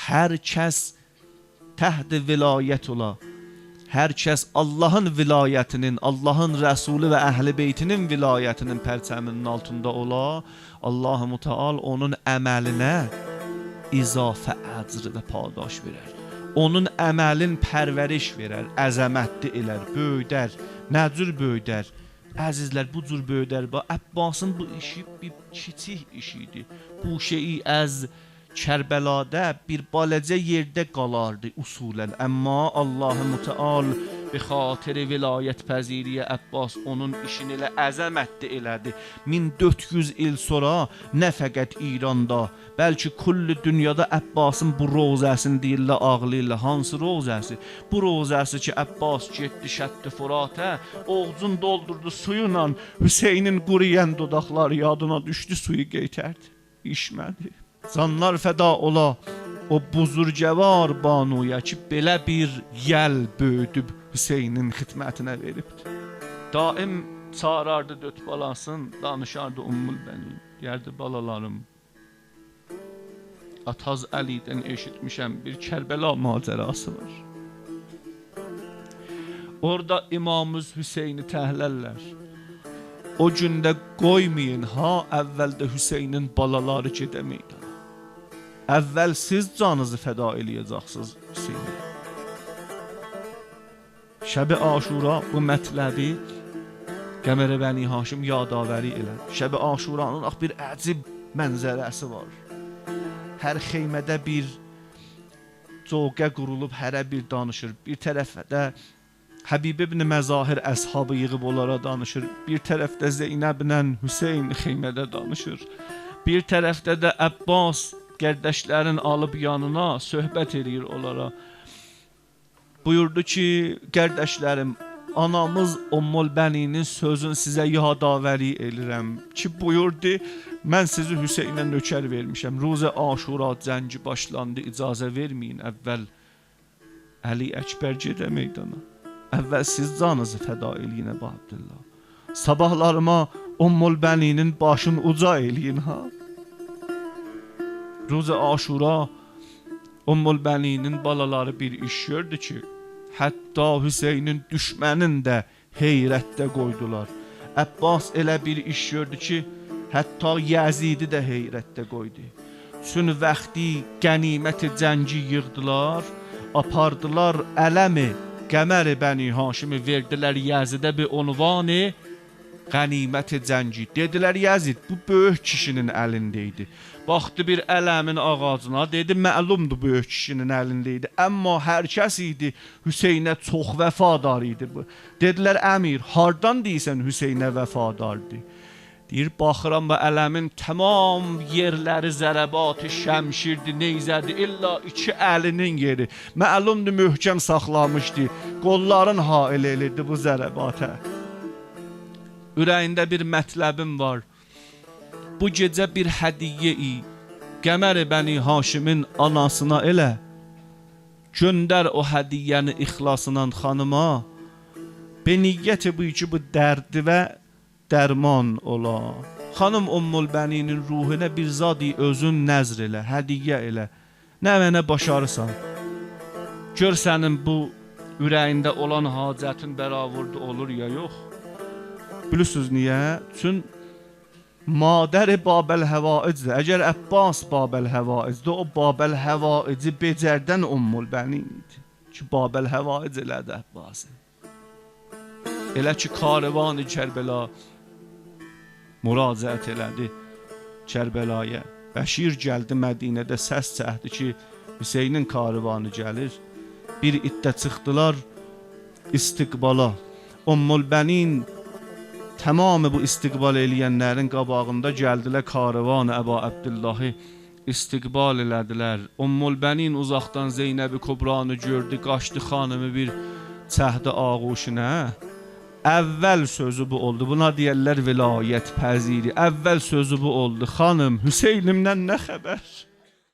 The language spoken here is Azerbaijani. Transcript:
hər kəs təhd vilayət ola, hər kəs Allahın vilayətinin, Allahın Rəsulü və Əhl-i Beytinin vilayətinin pərçəminin altında ola, Allah-u Müteal onun əməlinə izafə əcr və padaş verər. Onun əməlin pərvəriş verər, əzəmətli elər, böyüdər. Nə cür böyüdər? Əzizlər, bu cür böyüdər. Əbbasın bu işi bir kiçik işiydi. Bu şeyi əz Kərbəlada bir balacə yerdə qalardı usulən. Amma Allah-u Müteal bi xatir vilayət pəziriyə Əbbas onun işini elə əzəmətli elədi. 1400 il sonra nə fəqət İranda, bəlkə kulli dünyada Əbbasın bu rozəsini deyirlər ağlıyla. Hansı rozəsi? Bu rozəsi ki Əbbas getdi şəddi Furatə, oğcun doldurdu suyla, Hüseynin quruyən dodaqları yadına düşdü, suyu qeytərdi, içmədi. Canlar fəda ola o buzurgəvar banuya ki belə bir yəl böyüdüb Hüseynin xidmətinə veribdi. Daim çağırardı döt balasın, danışardı Ummul Bənin. Deyərdi balalarım, Ataz Əlidən eşitmişəm bir Kərbəla macərası var. Orada İmamımız Hüseyni təhlərlər. O gündə qoymayın ha, əvvəldə Hüseynin balaları gedə meydana. Əvvəl siz canınızı fəda eləyəcəksiniz Hüseyni. Şəb-i Aşura bu mətləbi Qəmər Bəni Haşim yadavəri elər. Şəb-i Aşuranın bir əcib mənzərəsi var. Hər xeymədə bir coğə qurulub hərə bir danışır. Bir tərəfdə Həbib ibn Məzahir əshabı yığıb onlara danışır. Bir tərəfdə Zeynəblə Hüseyn xeymədə danışır. Bir tərəfdə də Əbbas qərdəşlərin alıb yanına söhbət edir onlara. Buyurdu ki, qərdəşlərim, anamız Ummul Bəninin sözün sizə yadavəri elirəm ki, buyurdu, mən sizi Hüseynə nökər vermişəm. Ruzə Aşura cəngi başlandı, icazə verməyin əvvəl Əli Əkbər gedə meydana. Əvvəl siz canınızı fəda eləyin Əbu Abdillah. Sabahlarıma Ummul Bəninin başını uca eləyin ha. Ruzə Aşura Ummul Bəninin balaları bir iş gördü ki, hətta Hüseynin düşmənin də heyrətdə qoydular. Əbbas elə bir iş gördü ki, hətta Yəzidi də heyrətdə qoydu. Çün vaxtı qəniməti cəngi yığdılar, apardılar ələmi Qəmər Bəni Haşimi verdilər Yəzidə bir unvanı qənimət cəngi. Dedilər Yəzid bu böyük kişinin əlindəydi. Baxdı bir ələmin ağacına, dedi məlumdur böyük kişinin əlindəydi. Amma hər kəs idi Hüseynə çox vəfadar idi bu. Dedilər əmir, hardan deyirsən Hüseynə vəfadardı? Deyir, baxıram bu ələmin tamam yerləri zərəbatı şəmşirdi, neyzədi, illa iki əlinin yeri. Məlumdur möhkəm saxlamışdı, qolların hail elirdi bu zərəbatə. Ürəyində bir mətləbim var. Bu gecə bir hədiyyə-i Qəmər Bəni Haşimin anasına elə. Göndər o hədiyyəni ixlasından xanıma. Beniyyəti bu ki bu dərdi və dərman ola. Xanım Ummul Bəninin ruhuna bir zadi özün nəzr elə, hədiyyə elə. Nə mənə başarırsan. Gör sənin bu ürəyində olan hacətin bəravurdu olur ya yox. Bilirsiniz niyə? Çün madər Babəl Həvaicdir. Əgər Əbbas Babəl Həvaicdir, o Babəl Həvaici becərdən Ummul Bənin idi. Ki Babəl Həvaic elədi Əbbası. Elə ki karvan-ı Kərbəla müraciət elədi Kərbəlaya. Bəşir gəldi Mədinədə səs çəkdi ki Hüseynin karvanı gəlir. Bir iddə çıxdılar istiqbala. Ummul Bənin tamamı bu istiqbal eləyənlərin qabağında gəldilər karvanı Əbu Abdullahı istiqbal elədilər. Ummul Bənin uzaqdan Zeynəb-i Kubranı gördü, qaçdı xanımı bir çəhdi ağuşuna. Əvvəl sözü bu oldu. Buna deyərlər vilayət pəziri. Əvvəl sözü bu oldu. Xanım, Hüseynimdən nə xəbər?